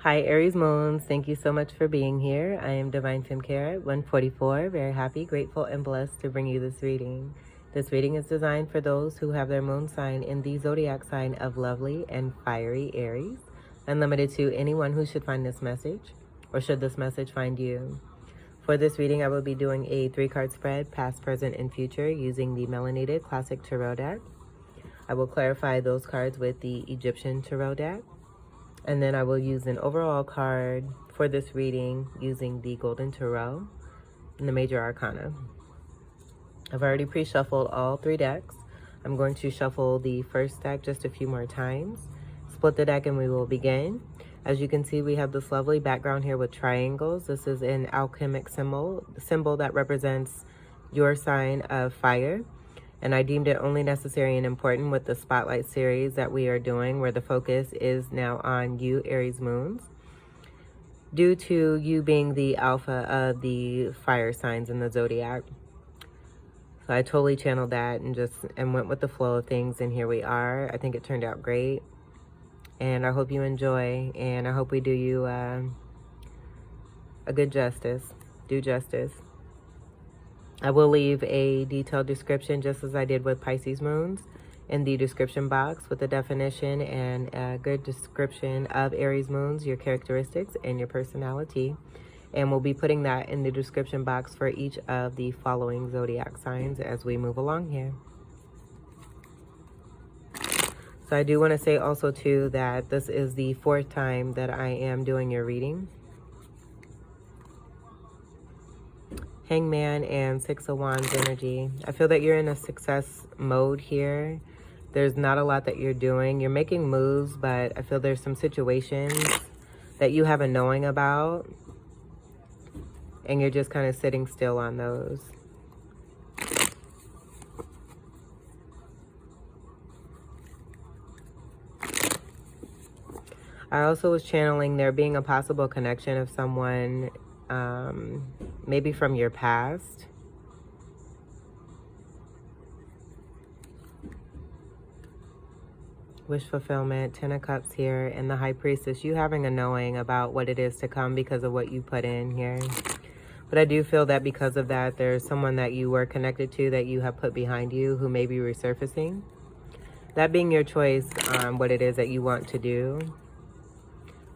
Hi, Aries Moons. Thank you so much for being here. I am Divine Femme Cara, 144. Very happy, grateful, and blessed to bring you this reading. This reading is designed for those who have their moon sign in the zodiac sign of lovely and fiery Aries, and limited to anyone who should find this message, or should this message find you. For this reading, I will be doing a 3-card spread, past, present, and future, using the Melanated Classic Tarot deck. I will clarify those cards with the Egyptian Tarot deck. And then I will use an overall card for this reading using the Golden Tarot and the Major Arcana. I've already pre-shuffled all 3 decks. I'm going to shuffle the first deck just a few more times, split the deck, and we will begin. As you can see, we have this lovely background here with triangles. This is an alchemic symbol that represents your sign of fire. And I deemed it only necessary and important with the Spotlight series that we are doing, where the focus is now on you, Aries Moons, due to you being the alpha of the fire signs in the zodiac. So I totally channeled that and went with the flow of things, and here we are. I think it turned out great, and I hope you enjoy, and I hope we do you a good justice. Do justice. I will leave a detailed description, just as I did with Pisces moons, in the description box with the definition and a good description of Aries moons, your characteristics, and your personality. And we'll be putting that in the description box for each of the following zodiac signs as we move along here. So I do want to say also, too, that this is the 4th time that I am doing your reading. Hangman and 6 of Wands energy. I feel that you're in a success mode here. There's not a lot that you're doing. You're making moves, but I feel there's some situations that you have a knowing about, and you're just kind of sitting still on those. I also was channeling there being a possible connection of someone maybe from your past. Wish fulfillment, 10 of Cups here, and the High Priestess. You having a knowing about what it is to come because of what you put in here. But I do feel that because of that, there's someone that you were connected to that you have put behind you who may be resurfacing. That being your choice on what it is that you want to do.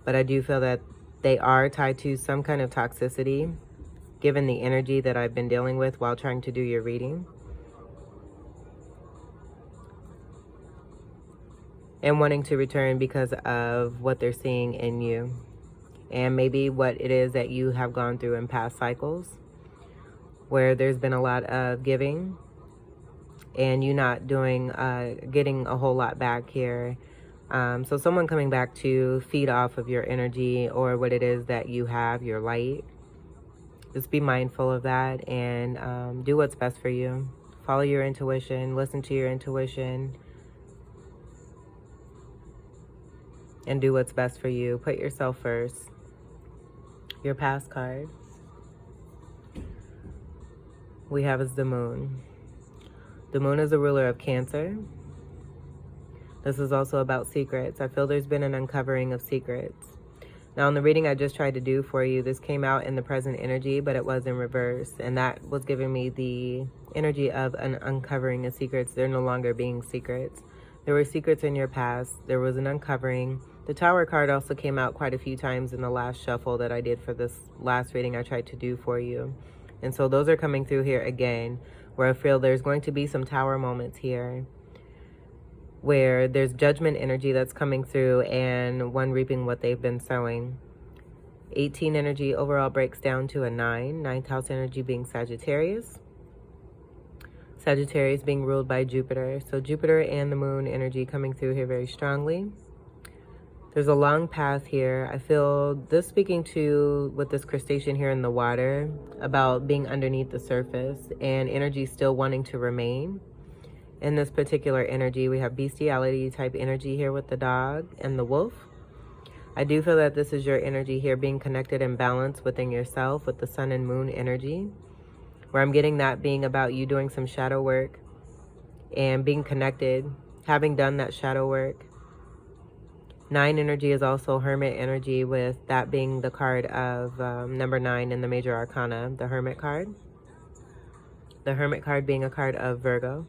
But I do feel that they are tied to some kind of toxicity, given the energy that I've been dealing with while trying to do your reading. And wanting to return because of what they're seeing in you. And maybe what it is that you have gone through in past cycles, where there's been a lot of giving and you not doing, getting a whole lot back here. So someone coming back to feed off of your energy or what it is that you have, your light. Just be mindful of that and do what's best for you. Follow your intuition, listen to your intuition, and do what's best for you. Put yourself first. Your past card we have is the Moon. The Moon is a ruler of Cancer. This is also about secrets. I feel there's been an uncovering of secrets. Now, in the reading I just tried to do for you, this came out in the present energy, but it was in reverse. And that was giving me the energy of an uncovering of secrets. They're no longer being secrets. There were secrets in your past. There was an uncovering. The Tower card also came out quite a few times in the last shuffle that I did for this last reading I tried to do for you. And so those are coming through here again, where I feel there's going to be some Tower moments here, where there's judgment energy that's coming through and one reaping what they've been sowing. 18 energy overall breaks down to a 9. 9th house energy being Sagittarius. Sagittarius being ruled by Jupiter. So Jupiter and the Moon energy coming through here very strongly. There's a long path here. I feel this speaking to, with this crustacean here in the water, about being underneath the surface and energy still wanting to remain. In this particular energy, we have bestiality type energy here with the dog and the wolf. I do feel that this is your energy here being connected and balanced within yourself with the Sun and Moon energy, where I'm getting that being about you doing some shadow work and being connected, having done that shadow work, 9 energy is also Hermit energy, with that being the card of number 9 in the major arcana, the Hermit card. The Hermit card being a card of Virgo.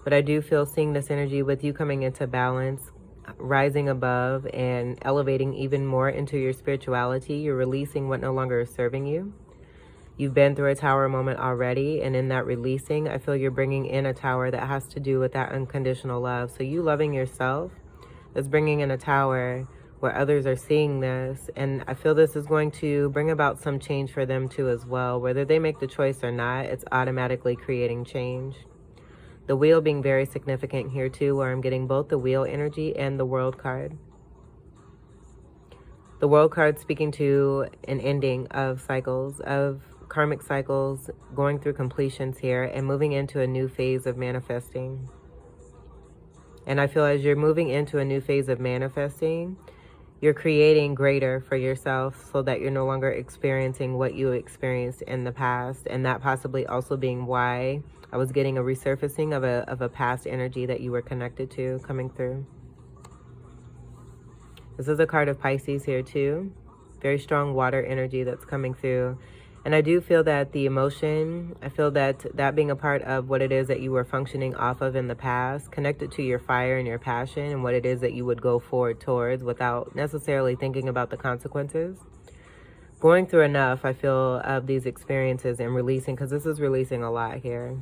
But I do feel seeing this energy with you coming into balance, rising above and elevating even more into your spirituality. You're releasing what no longer is serving you. You've been through a tower moment already, and in that releasing, I feel you're bringing in a tower that has to do with that unconditional love. So you loving yourself is bringing in a tower where others are seeing this, and I feel this is going to bring about some change for them too as well. Whether they make the choice or not, it's automatically creating change. The wheel being very significant here too, where I'm getting both the wheel energy and the world card. The world card speaking to an ending of cycles, of karmic cycles, going through completions here and moving into a new phase of manifesting. And I feel as you're moving into a new phase of manifesting, you're creating greater for yourself so that you're no longer experiencing what you experienced in the past. And that possibly also being why I was getting a resurfacing of a past energy that you were connected to coming through. This is a card of Pisces here too. Very strong water energy that's coming through. And I do feel that the emotion, I feel that being a part of what it is that you were functioning off of in the past, connected to your fire and your passion and what it is that you would go forward towards without necessarily thinking about the consequences. Going through enough, I feel, of these experiences and releasing, because this is releasing a lot here.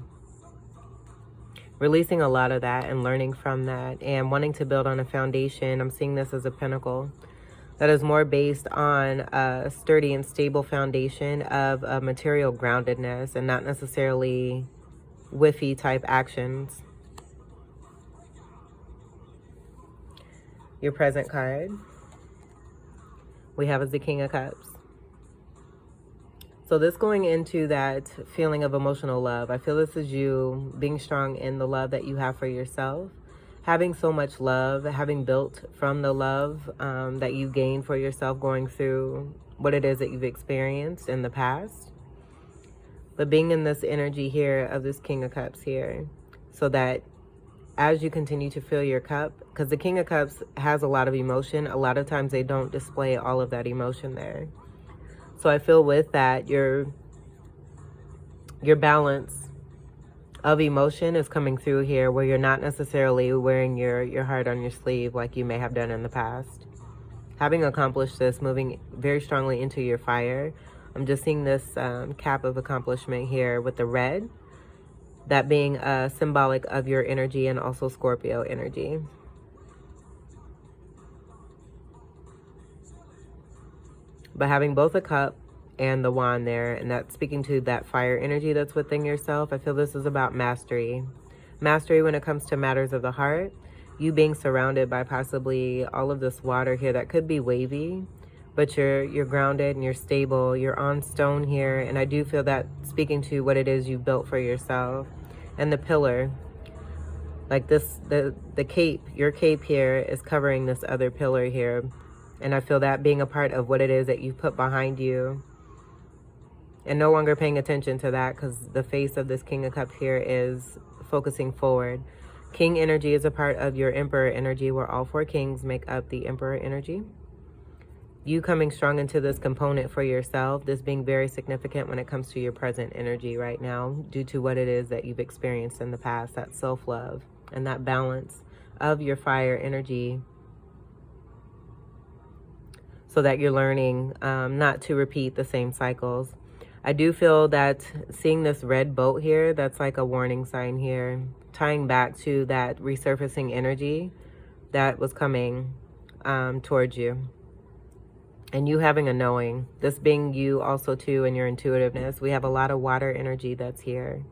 Releasing a lot of that and learning from that and wanting to build on a foundation. I'm seeing this as a pinnacle that is more based on a sturdy and stable foundation of a material groundedness and not necessarily whiffy type actions. Your present card we have is the King of Cups. So this going into that feeling of emotional love, I feel this is you being strong in the love that you have for yourself. Having so much love, having built from the love that you gained for yourself, going through what it is that you've experienced in the past. But being in this energy here of this King of Cups here, so that as you continue to fill your cup, because the King of Cups has a lot of emotion, a lot of times they don't display all of that emotion there. So I feel with that, your balance of emotion is coming through here, where you're not necessarily wearing your heart on your sleeve like you may have done in the past. Having accomplished this, moving very strongly into your fire, I'm just seeing this cap of accomplishment here with the red, that being symbolic of your energy and also Scorpio energy. But having both a cup and the wand there, and that's speaking to that fire energy that's within yourself. I feel this is about mastery. Mastery when it comes to matters of the heart. You being surrounded by possibly all of this water here that could be wavy, but you're grounded and you're stable. You're on stone here, and I do feel that speaking to what it is you built for yourself. And the pillar, like this, the cape, your cape here is covering this other pillar here. And I feel that being a part of what it is that you put behind you. And no longer paying attention to that, because the face of this King of Cups here is focusing forward. King energy is a part of your Emperor energy, where all 4 kings make up the Emperor energy. You coming strong into this component for yourself, this being very significant when it comes to your present energy right now, due to what it is that you've experienced in the past, that self-love and that balance of your fire energy, so that you're learning not to repeat the same cycles. I do feel that seeing this red boat here, that's like a warning sign here, tying back to that resurfacing energy that was coming towards you. And you having a knowing, this being you also too in your intuitiveness. We have a lot of water energy that's here.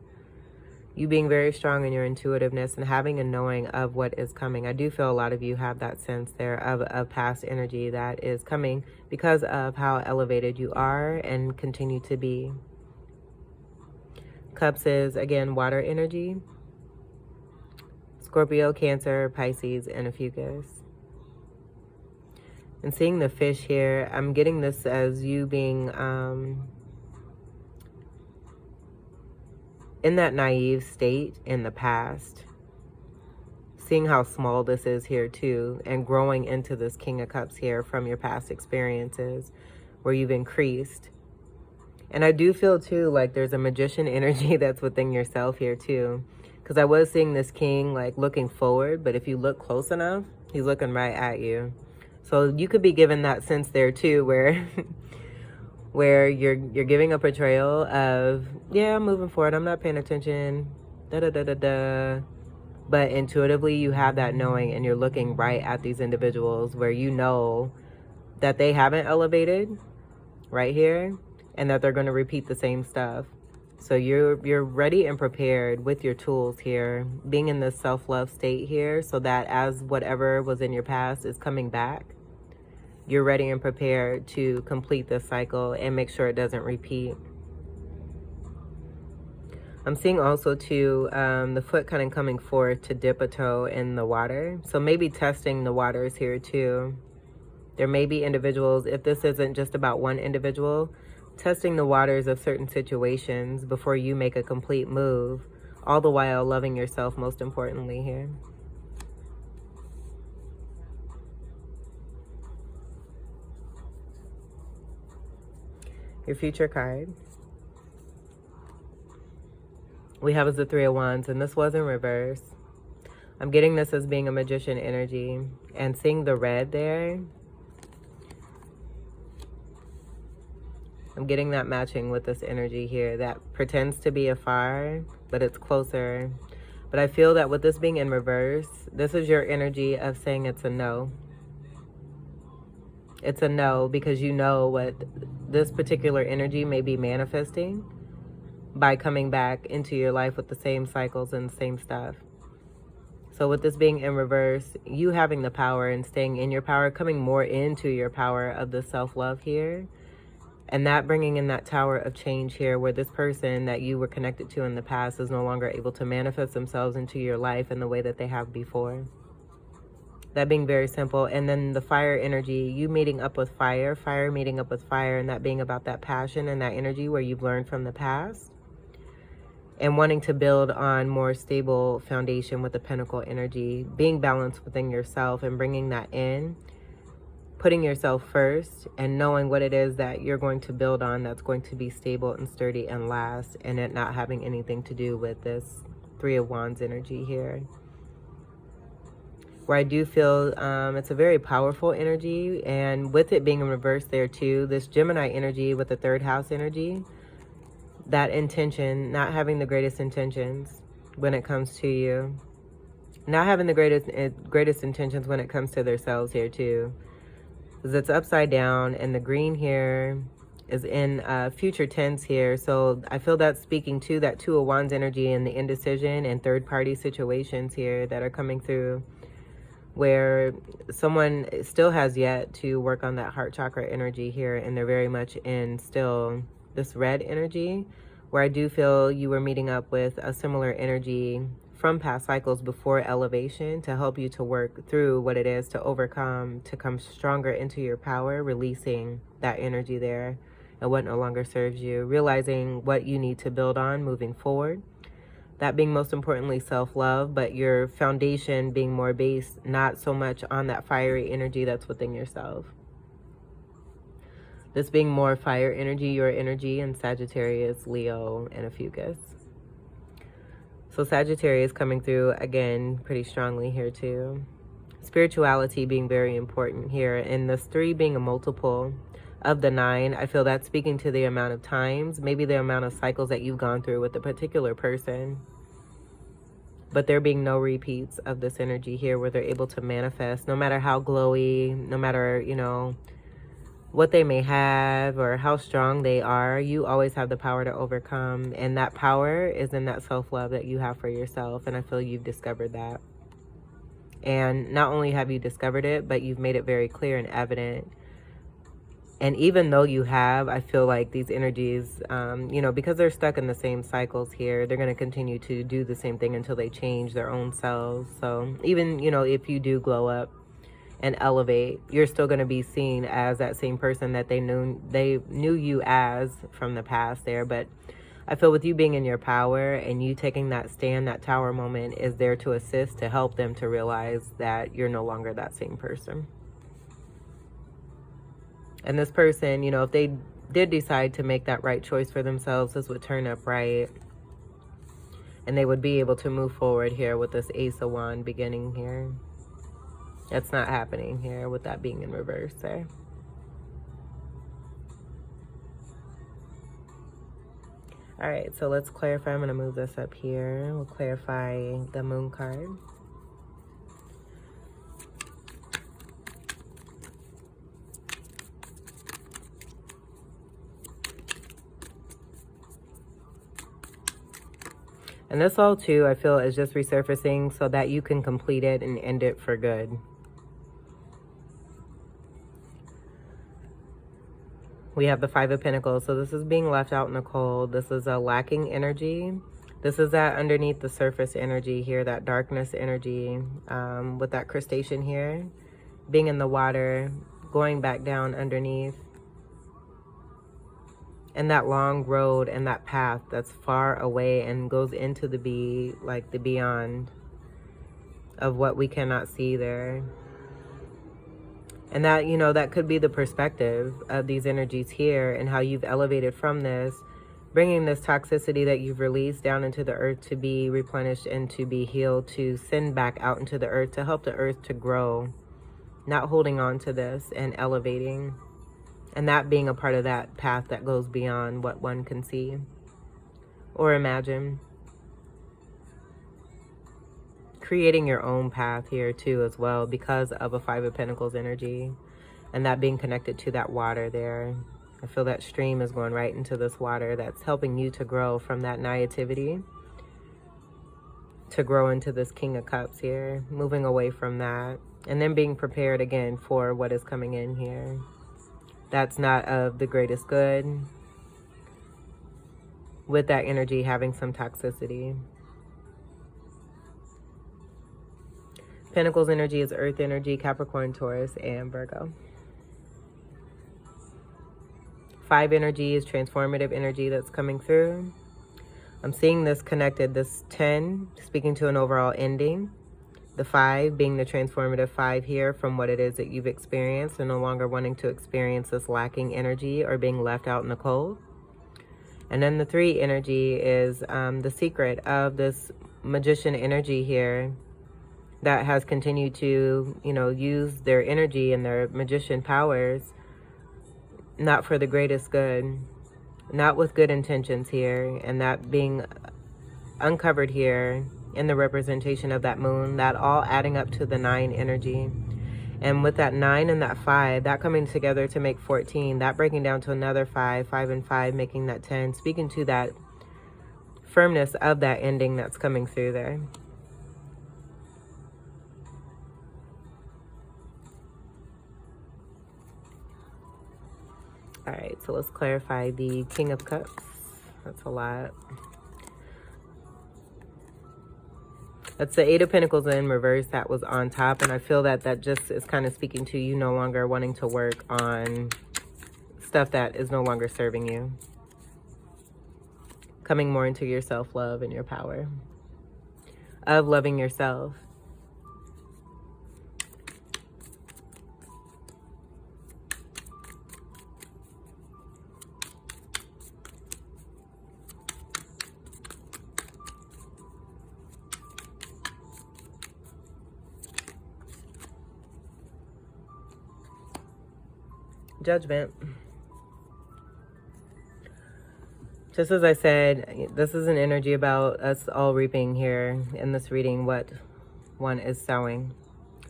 You being very strong in your intuitiveness and having a knowing of what is coming. I do feel a lot of you have that sense there of past energy that is coming because of how elevated you are and continue to be. Cups is, again, water energy. Scorpio, Cancer, Pisces, and a Fucus. And seeing the fish here, I'm getting this as you being in that naive state in the past. seeing how small this is here too, and growing into this King of Cups here from your past experiences where you've increased. And I do feel too like there's a magician energy that's within yourself here too, because I was seeing this king like looking forward, but if you look close enough, he's looking right at you. So you could be given that sense there too, where where you're giving a portrayal of, yeah, I'm moving forward, I'm not paying attention, da da da da da. But intuitively you have that knowing, and you're looking right at these individuals where you know that they haven't elevated right here, and that they're going to repeat the same stuff. So you're ready and prepared with your tools here, being in this self-love state here, so that as whatever was in your past is coming back, you're ready and prepared to complete this cycle and make sure it doesn't repeat. I'm seeing also too the foot kind of coming forth to dip a toe in the water. So maybe testing the waters here too. There may be individuals, if this isn't just about one individual, testing the waters of certain situations before you make a complete move, all the while loving yourself most importantly here. Your future card we have is the Three of Wands, and this was in reverse. I'm getting this as being a magician energy, and seeing the red there, I'm getting that matching with this energy here that pretends to be afar, but it's closer. But I feel that with this being in reverse, this is your energy of saying it's a no. It's a no because you know what this particular energy may be manifesting by coming back into your life with the same cycles and the same stuff. So with this being in reverse, you having the power and staying in your power, coming more into your power of the self-love here, and that bringing in that tower of change here, where this person that you were connected to in the past is no longer able to manifest themselves into your life in the way that they have before. That being very simple. And then the fire energy, you meeting up with fire, fire meeting up with fire, and that being about that passion and that energy where you've learned from the past and wanting to build on more stable foundation with the pentacle energy, being balanced within yourself and bringing that in, putting yourself first and knowing what it is that you're going to build on that's going to be stable and sturdy and last, and it not having anything to do with this Three of Wands energy here. Where I do feel it's a very powerful energy, and with it being in reverse there too, this Gemini energy with the third house energy, that intention, not having the greatest intentions when it comes to you, not having the greatest intentions when it comes to themselves here too. Because it's upside down, and the green here is in future tense here. So I feel that's speaking to that Two of Wands energy and the indecision and third party situations here that are coming through, where someone still has yet to work on that heart chakra energy here, and they're very much in still this red energy, where I do feel you were meeting up with a similar energy from past cycles before elevation to help you to work through what it is to overcome, to come stronger into your power, releasing that energy there and what no longer serves you, realizing what you need to build on moving forward. That being most importantly self-love, but your foundation being more based not so much on that fiery energy that's within yourself. This being more fire energy, your energy, and Sagittarius, Leo, and a Fucus. So Sagittarius coming through again pretty strongly here too. Spirituality being very important here, and this 3 being a multiple of the 9. I feel that's speaking to the amount of times, maybe the amount of cycles that you've gone through with a particular person. But there being no repeats of this energy here, where they're able to manifest, no matter how glowy, no matter, you know, what they may have or how strong they are, you always have the power to overcome. And that power is in that self-love that you have for yourself. And I feel you've discovered that. And not only have you discovered it, but you've made it very clear and evident. And even though you have, I feel like these energies, you know, because they're stuck in the same cycles here, they're going to continue to do the same thing until they change their own selves. So even, you know, if you do glow up and elevate, you're still going to be seen as that same person that they knew you as from the past there. But I feel with you being in your power and you taking that stand, that tower moment is there to assist, to help them to realize that you're no longer that same person. And this person, you know, if they did decide to make that right choice for themselves, this would turn up right. And they would be able to move forward here with this Ace of Wands beginning here. That's not happening here with that being in reverse there. All right, so let's clarify. I'm going to move this up here. We'll clarify the Moon card. And this all too, I feel, is just resurfacing so that you can complete it and end it for good. We have the Five of Pentacles. So this is being left out in the cold. This is a lacking energy. This is that underneath the surface energy here, that darkness energy, with that crustacean here, being in the water, going back down underneath. And that long road and that path that's far away and goes into the the beyond of what we cannot see there. And that, you know, that could be the perspective of these energies here and how you've elevated from this, bringing this toxicity that you've released down into the earth to be replenished and to be healed, to send back out into the earth, to help the earth to grow, not holding on to this and elevating. And that being a part of that path that goes beyond what one can see or imagine. Creating your own path here too as well because of a Five of Pentacles energy. And that being connected to that water there. I feel that stream is going right into this water that's helping you to grow from that naivety to grow into this King of Cups here. Moving away from that. And then being prepared again for what is coming in here. That's not of the greatest good. With that energy having some toxicity. Pentacles energy is earth energy, Capricorn, Taurus, and Virgo. Five energy is transformative energy that's coming through. I'm seeing this connected, this 10 speaking to an overall ending. The 5 being the transformative 5 here from what it is that you've experienced and no longer wanting to experience this lacking energy or being left out in the cold. And then the 3 energy is the secret of this magician energy here that has continued to, you know, use their energy and their magician powers not for the greatest good, not with good intentions here, and that being uncovered here in the representation of that moon, that all adding up to the 9 energy. And with that 9 and that 5, that coming together to make 14, that breaking down to another 5, 5 and 5, making that 10, speaking to that firmness of that ending that's coming through there. All right, so let's clarify the King of Cups. That's a lot. That's the 8 of Pentacles in reverse that was on top. And I feel that that just is kind of speaking to you no longer wanting to work on stuff that is no longer serving you. Coming more into your self-love and your power of loving yourself. Judgment. Just as I said, this is an energy about us all reaping here in this reading what one is sowing.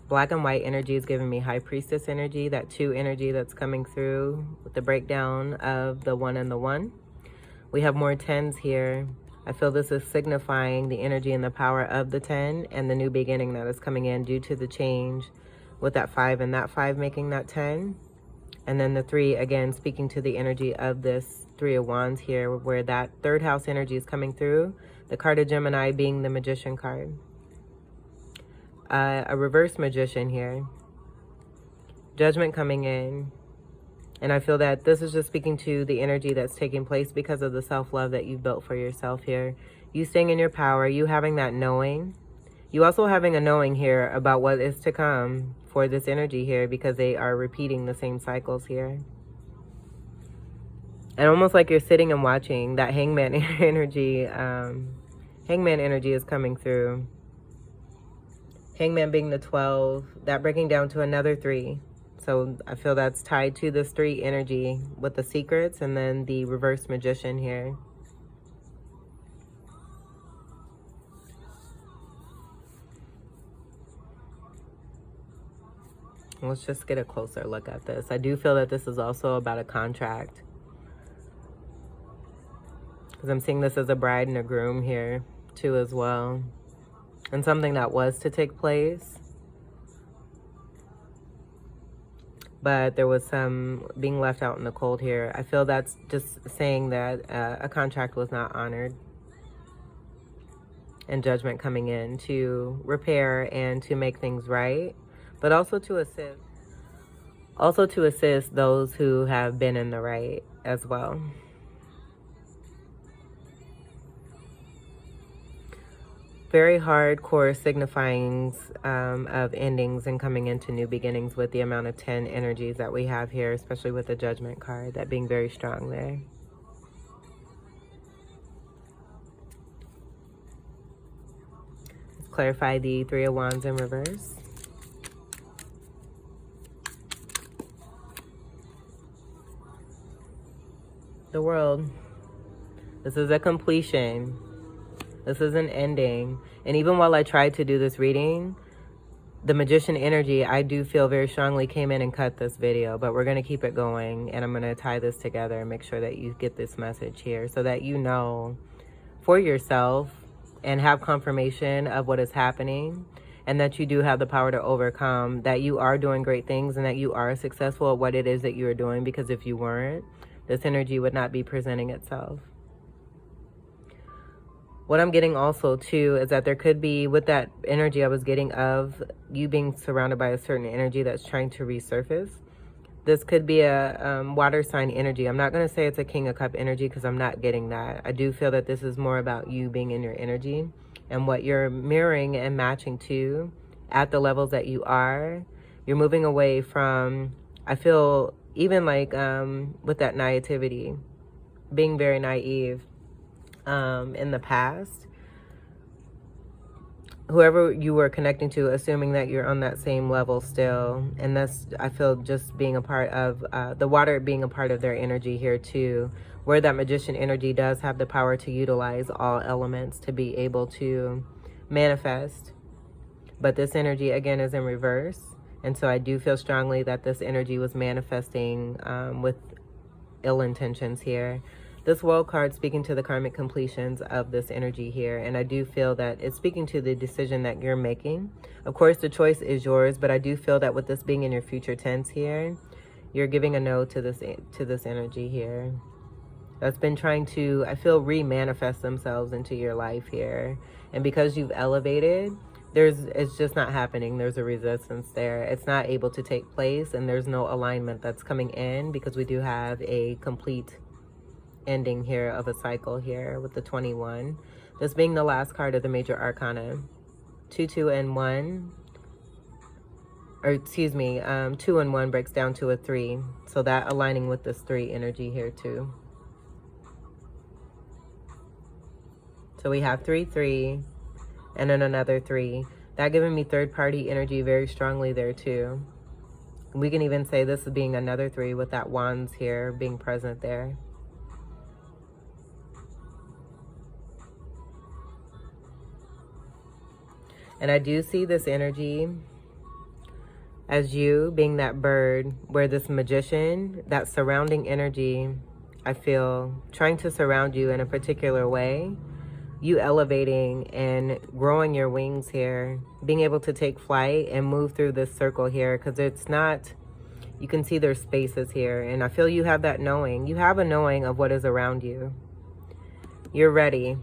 Black and white energy is giving me High Priestess energy, that 2 energy that's coming through with the breakdown of the 1 and the 1. We have more 10s here. I feel this is signifying the energy and the power of the 10 and the new beginning that is coming in due to the change with that 5 and that 5 making that 10. And then the 3, again, speaking to the energy of this 3 of Wands here, where that 3rd house energy is coming through. The card of Gemini being the Magician card. A reverse Magician here. Judgment coming in. And I feel that this is just speaking to the energy that's taking place because of the self-love that you've built for yourself here. You staying in your power, you having that knowing. You also having a knowing here about what is to come for this energy here, because they are repeating the same cycles here. And almost like you're sitting and watching that hangman energy. Hangman energy is coming through. Hangman being the 12, that breaking down to another 3. So I feel that's tied to this 3 energy with the secrets and then the reverse magician here. Let's just get a closer look at this. I do feel that this is also about a contract, because I'm seeing this as a bride and a groom here too as well. And something that was to take place, but there was some being left out in the cold here. I feel that's just saying that a contract was not honored, and judgment coming in to repair and to make things right, but also to assist those who have been in the right as well. Very hardcore signifyings of endings and coming into new beginnings with the amount of 10 energies that we have here, especially with the Judgment card, that being very strong there. Let's clarify the 3 of Wands in reverse. The World. This is a completion. This is an ending. And even while I tried to do this reading, the Magician energy, I do feel very strongly came in and cut this video. But we're going to keep it going. And I'm going to tie this together and make sure that you get this message here, so that you know for yourself and have confirmation of what is happening. And that you do have the power to overcome. That you are doing great things and that you are successful at what it is that you are doing. Because if you weren't, this energy would not be presenting itself. What I'm getting also too is that there could be, with that energy I was getting of you being surrounded by a certain energy that's trying to resurface, this could be a water sign energy. I'm not going to say it's a King of Cup energy, because I'm not getting that. I do feel that this is more about you being in your energy and what you're mirroring and matching to at the levels that you are. You're moving away from, I feel, even like with that naivety, being very naive in the past. Whoever you were connecting to, assuming that you're on that same level still. And that's, I feel, just being a part of the water being a part of their energy here too, where that Magician energy does have the power to utilize all elements to be able to manifest. But this energy again is in reverse. And so I do feel strongly that this energy was manifesting with ill intentions here. This World card speaking to the karmic completions of this energy here. And I do feel that it's speaking to the decision that you're making. Of course, the choice is yours, but I do feel that with this being in your future tense here, you're giving a no to this energy here. That's been trying to, I feel, re-manifest themselves into your life here. And because you've elevated, it's just not happening. There's a resistance there. It's not able to take place, and there's no alignment that's coming in, because we do have a complete ending here of a cycle here with the 21. This being the last card of the major arcana. 2, 2, and 1. Or excuse me, 2 and 1 breaks down to a 3. So that aligning with this 3 energy here too. So we have 3, 3, and then another 3. That giving me third party energy very strongly there too. We can even say this is being another 3 with that wands here being present there. And I do see this energy as you being that bird, where this magician, that surrounding energy, I feel, trying to surround you in a particular way. You elevating and growing your wings here, being able to take flight and move through this circle here, because it's not, you can see there's spaces here. And I feel you have that knowing. You have a knowing of what is around you. You're ready.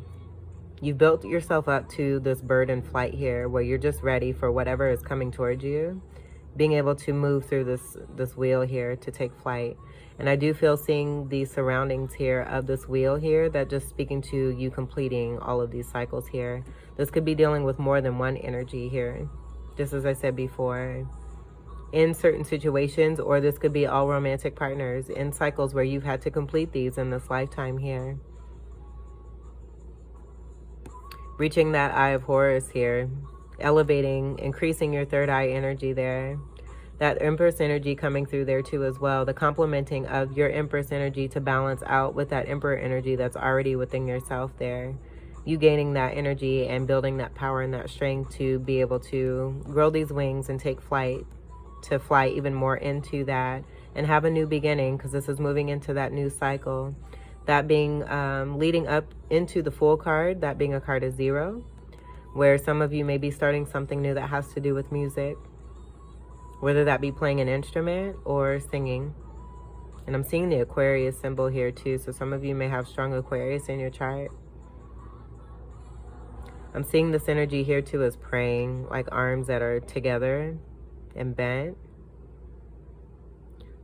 You've built yourself up to this bird in flight here, where you're just ready for whatever is coming towards you. being able to move through this wheel here to take flight. And I do feel seeing the surroundings here of this wheel here, that just speaking to you completing all of these cycles here. This could be dealing with more than one energy here, just as I said before, in certain situations, or this could be all romantic partners in cycles where you've had to complete these in this lifetime here. Reaching that eye of Horus here, elevating, increasing your third eye energy there. That Empress energy coming through there too as well. The complementing of your Empress energy to balance out with that Emperor energy that's already within yourself there. You gaining that energy and building that power and that strength to be able to grow these wings and take flight, to fly even more into that and have a new beginning, because this is moving into that new cycle. That being leading up into the Fool card, that being a card of 0, where some of you may be starting something new that has to do with music, whether that be playing an instrument or singing. And I'm seeing the Aquarius symbol here too, so some of you may have strong Aquarius in your chart. I'm seeing this energy here too as praying, like arms that are together and bent.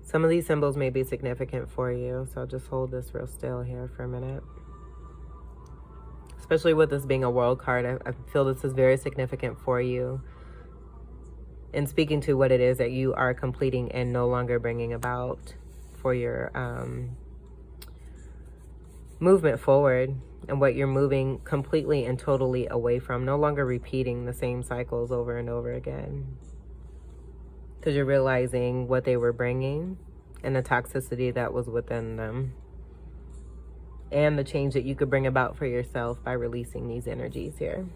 Some of these symbols may be significant for you, so I'll just hold this real still here for a minute. Especially with this being a world card, I feel this is very significant for you. And speaking to what it is that you are completing and no longer bringing about for your movement forward, and what you're moving completely and totally away from, no longer repeating the same cycles over and over again. Because you're realizing what they were bringing and the toxicity that was within them, and the change that you could bring about for yourself by releasing these energies here.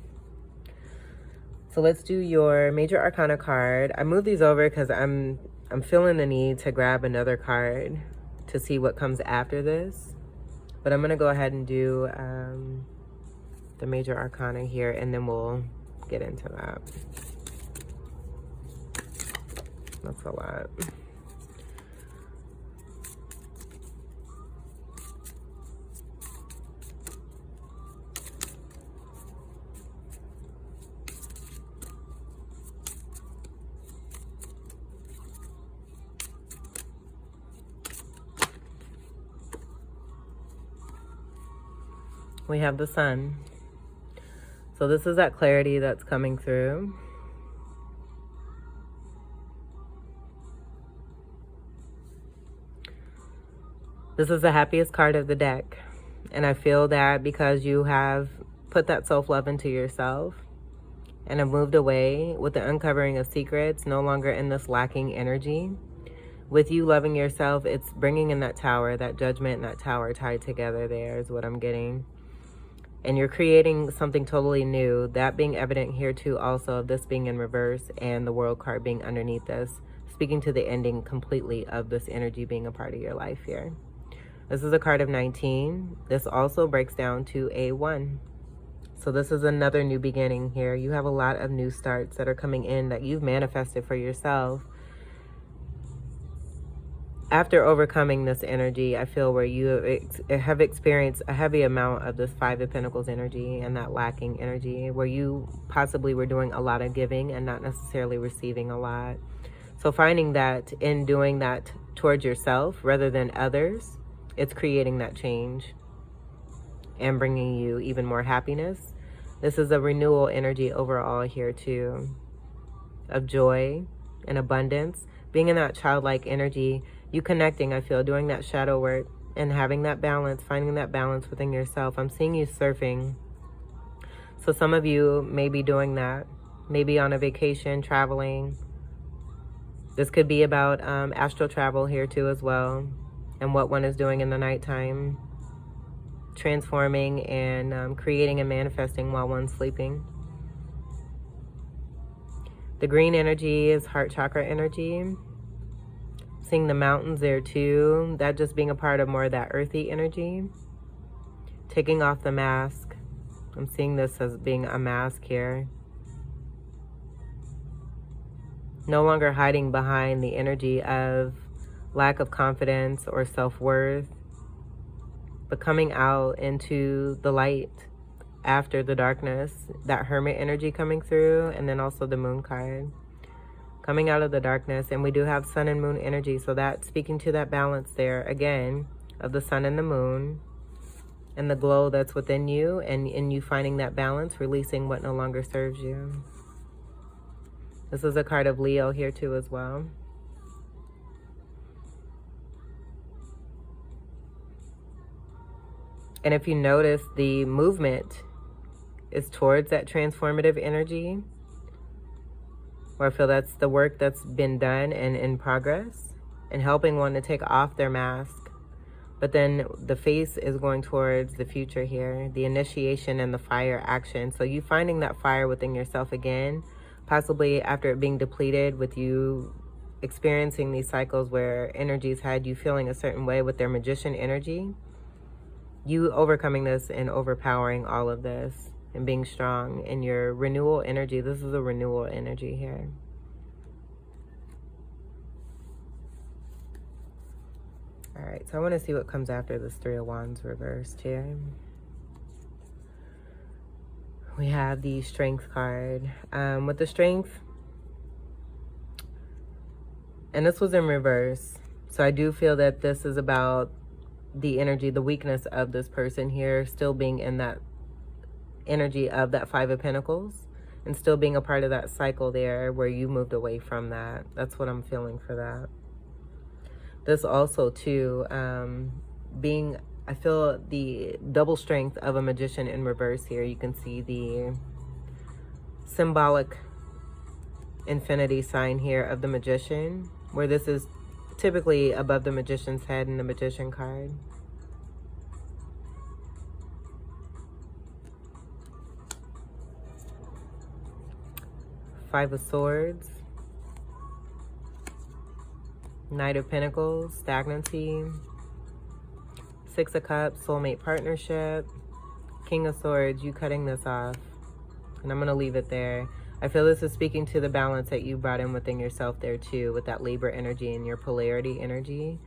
So let's do your major arcana card. I moved these over because I'm feeling the need to grab another card to see what comes after this. But I'm going to go ahead and do the major arcana here, and then we'll get into that. That's a lot. We have the sun. So this is that clarity that's coming through. This is the happiest card of the deck. And I feel that because you have put that self-love into yourself and have moved away with the uncovering of secrets, no longer in this lacking energy. With you loving yourself, it's bringing in that tower, that judgment and that tower tied together there is what I'm getting. And you're creating something totally new. That being evident here too also, of this being in reverse and the world card being underneath this, speaking to the ending completely of this energy being a part of your life here. This is a card of 19. This also breaks down to a 1. So this is another new beginning here. You have a lot of new starts that are coming in that you've manifested for yourself. After overcoming this energy, I feel where you have experienced a heavy amount of this 5 of Pentacles energy and that lacking energy, where you possibly were doing a lot of giving and not necessarily receiving a lot. So finding that in doing that towards yourself rather than others, it's creating that change and bringing you even more happiness. This is a renewal energy overall here too, of joy and abundance, being in that childlike energy. You connecting, I feel, doing that shadow work and having that balance, finding that balance within yourself. I'm seeing you surfing. So some of you may be doing that, maybe on a vacation, traveling. This could be about astral travel here too as well, and what one is doing in the nighttime, transforming and creating and manifesting while one's sleeping. The green energy is heart chakra energy. Seeing the mountains there too, that just being a part of more of that earthy energy. Taking off the mask. I'm seeing this as being a mask here. No longer hiding behind the energy of lack of confidence or self-worth, but coming out into the light after the darkness. That hermit energy coming through, and then also the moon card. coming out of the darkness. And we do have sun and moon energy, so that's speaking to that balance there again of the sun and the moon and the glow that's within you, and in you finding that balance, releasing what no longer serves you. This is a card of Leo here too as well. And if you notice, the movement is towards that transformative energy, or I feel that's the work that's been done and in progress, and helping one to take off their mask. But then the face is going towards the future here, the initiation and the fire action. So you finding that fire within yourself again, possibly after it being depleted, with you experiencing these cycles where energies had you feeling a certain way with their magician energy. You overcoming this and overpowering all of this and being strong in your renewal energy. This is a renewal energy here. All right, so I want to see what comes after this Three of Wands reversed here. We have the Strength card. With the Strength, and this was in reverse, so I do feel that this is about the energy, the weakness of this person here, still being in that energy of that Five of Pentacles and still being a part of that cycle there where you moved away from that. That's what I'm feeling for that. This also too, I feel the double strength of a magician in reverse here. You can see the symbolic infinity sign here of the magician, where this is typically above the magician's head in the magician card. Five of Swords, Knight of Pentacles, stagnancy, Six of Cups, soulmate partnership, King of Swords, you cutting this off. And I'm going to leave it there. I feel this is speaking to the balance that you brought in within yourself there too, with that Libra energy and your polarity energy.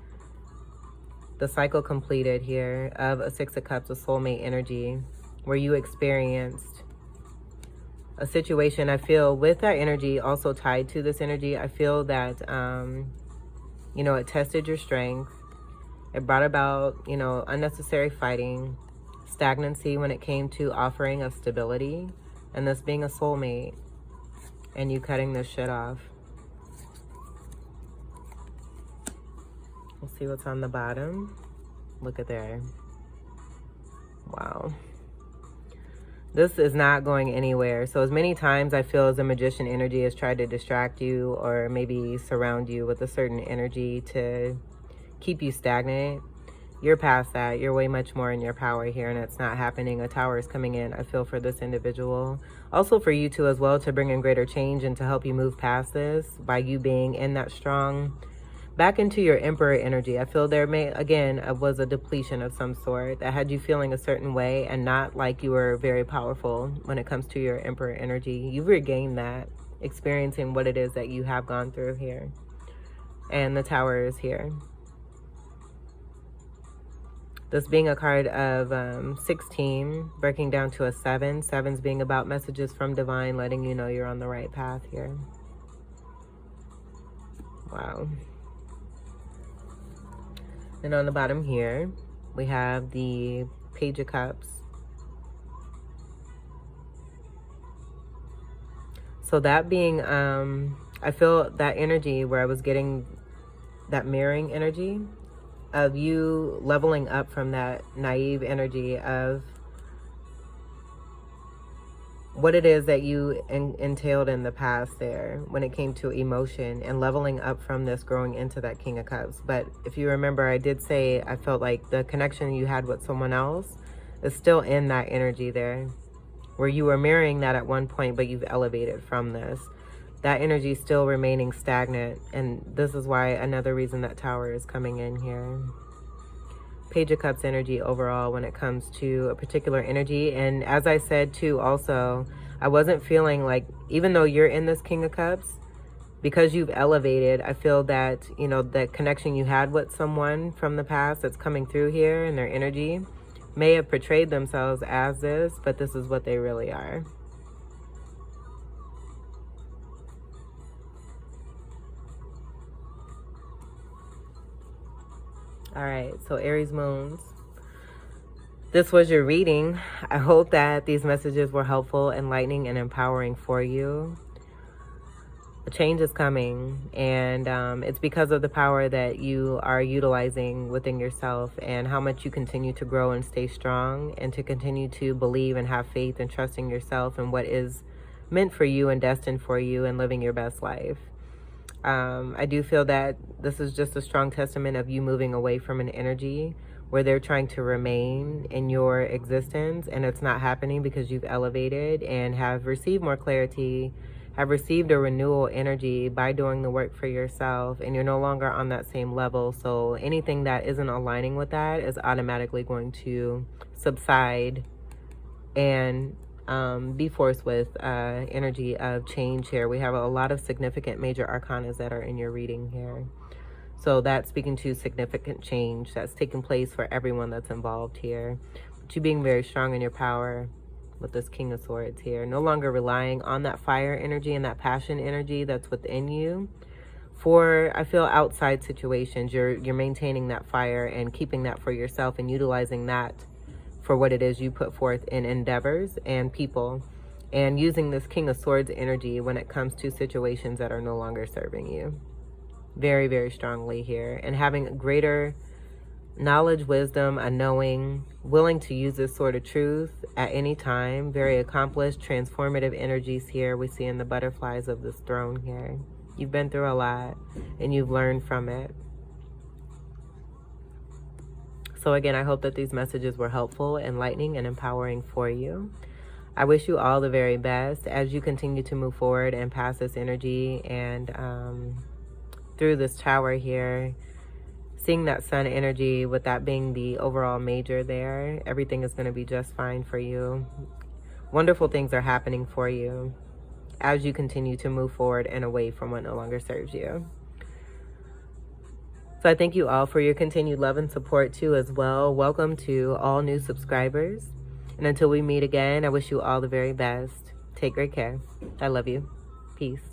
The cycle completed here of a Six of Cups, a soulmate energy, where you experienced a situation, I feel, with that energy also tied to this energy. I feel that, you know, it tested your strength. It brought about, you know, unnecessary fighting, stagnancy when it came to offering of stability, and this being a soulmate. And you cutting this shit off. We'll see what's on the bottom. Look at there. Wow. This is not going anywhere. So as many times I feel as a magician energy has tried to distract you or maybe surround you with a certain energy to keep you stagnant, you're past that. You're way much more in your power here, and it's not happening. A tower is coming in, I feel, for this individual. Also for you too as well, to bring in greater change and to help you move past this by you being in that strong, back into your Emperor energy. I feel there may, again, was a depletion of some sort that had you feeling a certain way and not like you were very powerful when it comes to your Emperor energy. You've regained that, experiencing what it is that you have gone through here. And the Tower is here. This being a card of 16, breaking down to a 7. 7's being about messages from divine, letting you know you're on the right path here. Wow. And on the bottom here, we have the Page of Cups. So that being, I feel that energy where I was getting that mirroring energy of you leveling up from that naive energy of what it is that you entailed in the past there when it came to emotion, and leveling up from this, growing into that King of Cups. But if you remember, I did say I felt like the connection you had with someone else is still in that energy there, where you were mirroring that at one point, but you've elevated from this. That energy still remaining stagnant, and this is why another reason that Tower is coming in here. Page of Cups energy overall when it comes to a particular energy. And as I said too, also, I wasn't feeling like, even though you're in this King of Cups, because you've elevated, I feel that, you know, the connection you had with someone from the past that's coming through here and their energy may have portrayed themselves as this, but this is what they really are. All right, so Aries Moons. This was your reading. I hope that these messages were helpful, enlightening, and empowering for you. A change is coming, and it's because of the power that you are utilizing within yourself and how much you continue to grow and stay strong, and to continue to believe and have faith and trust in yourself and what is meant for you and destined for you, and living your best life. I do feel that this is just a strong testament of you moving away from an energy where they're trying to remain in your existence, and it's not happening because you've elevated and have received more clarity, have received a renewal energy by doing the work for yourself, and you're no longer on that same level. So anything that isn't aligning with that is automatically going to subside and be forced with energy of change here. We have a lot of significant major arcanas that are in your reading here. So that's speaking to significant change that's taking place for everyone that's involved here. But you being very strong in your power with this King of Swords here. No longer relying on that fire energy and that passion energy that's within you for, I feel, outside situations. You're maintaining that fire and keeping that for yourself and utilizing that for what it is you put forth in endeavors and people, and using this King of Swords energy when it comes to situations that are no longer serving you. Very, very strongly here, and having greater knowledge, wisdom, a knowing, willing to use this sort of truth at any time. Very accomplished, transformative energies here we see in the butterflies of this throne here. You've been through a lot and you've learned from it. So again, I hope that these messages were helpful, enlightening, and empowering for you. I wish you all the very best as you continue to move forward and pass this energy and through this tower here. Seeing that sun energy, with that being the overall major there, everything is going to be just fine for you. Wonderful things are happening for you as you continue to move forward and away from what no longer serves you. So I thank you all for your continued love and support too as well. Welcome to all new subscribers. And until we meet again, I wish you all the very best. Take great care. I love you. Peace.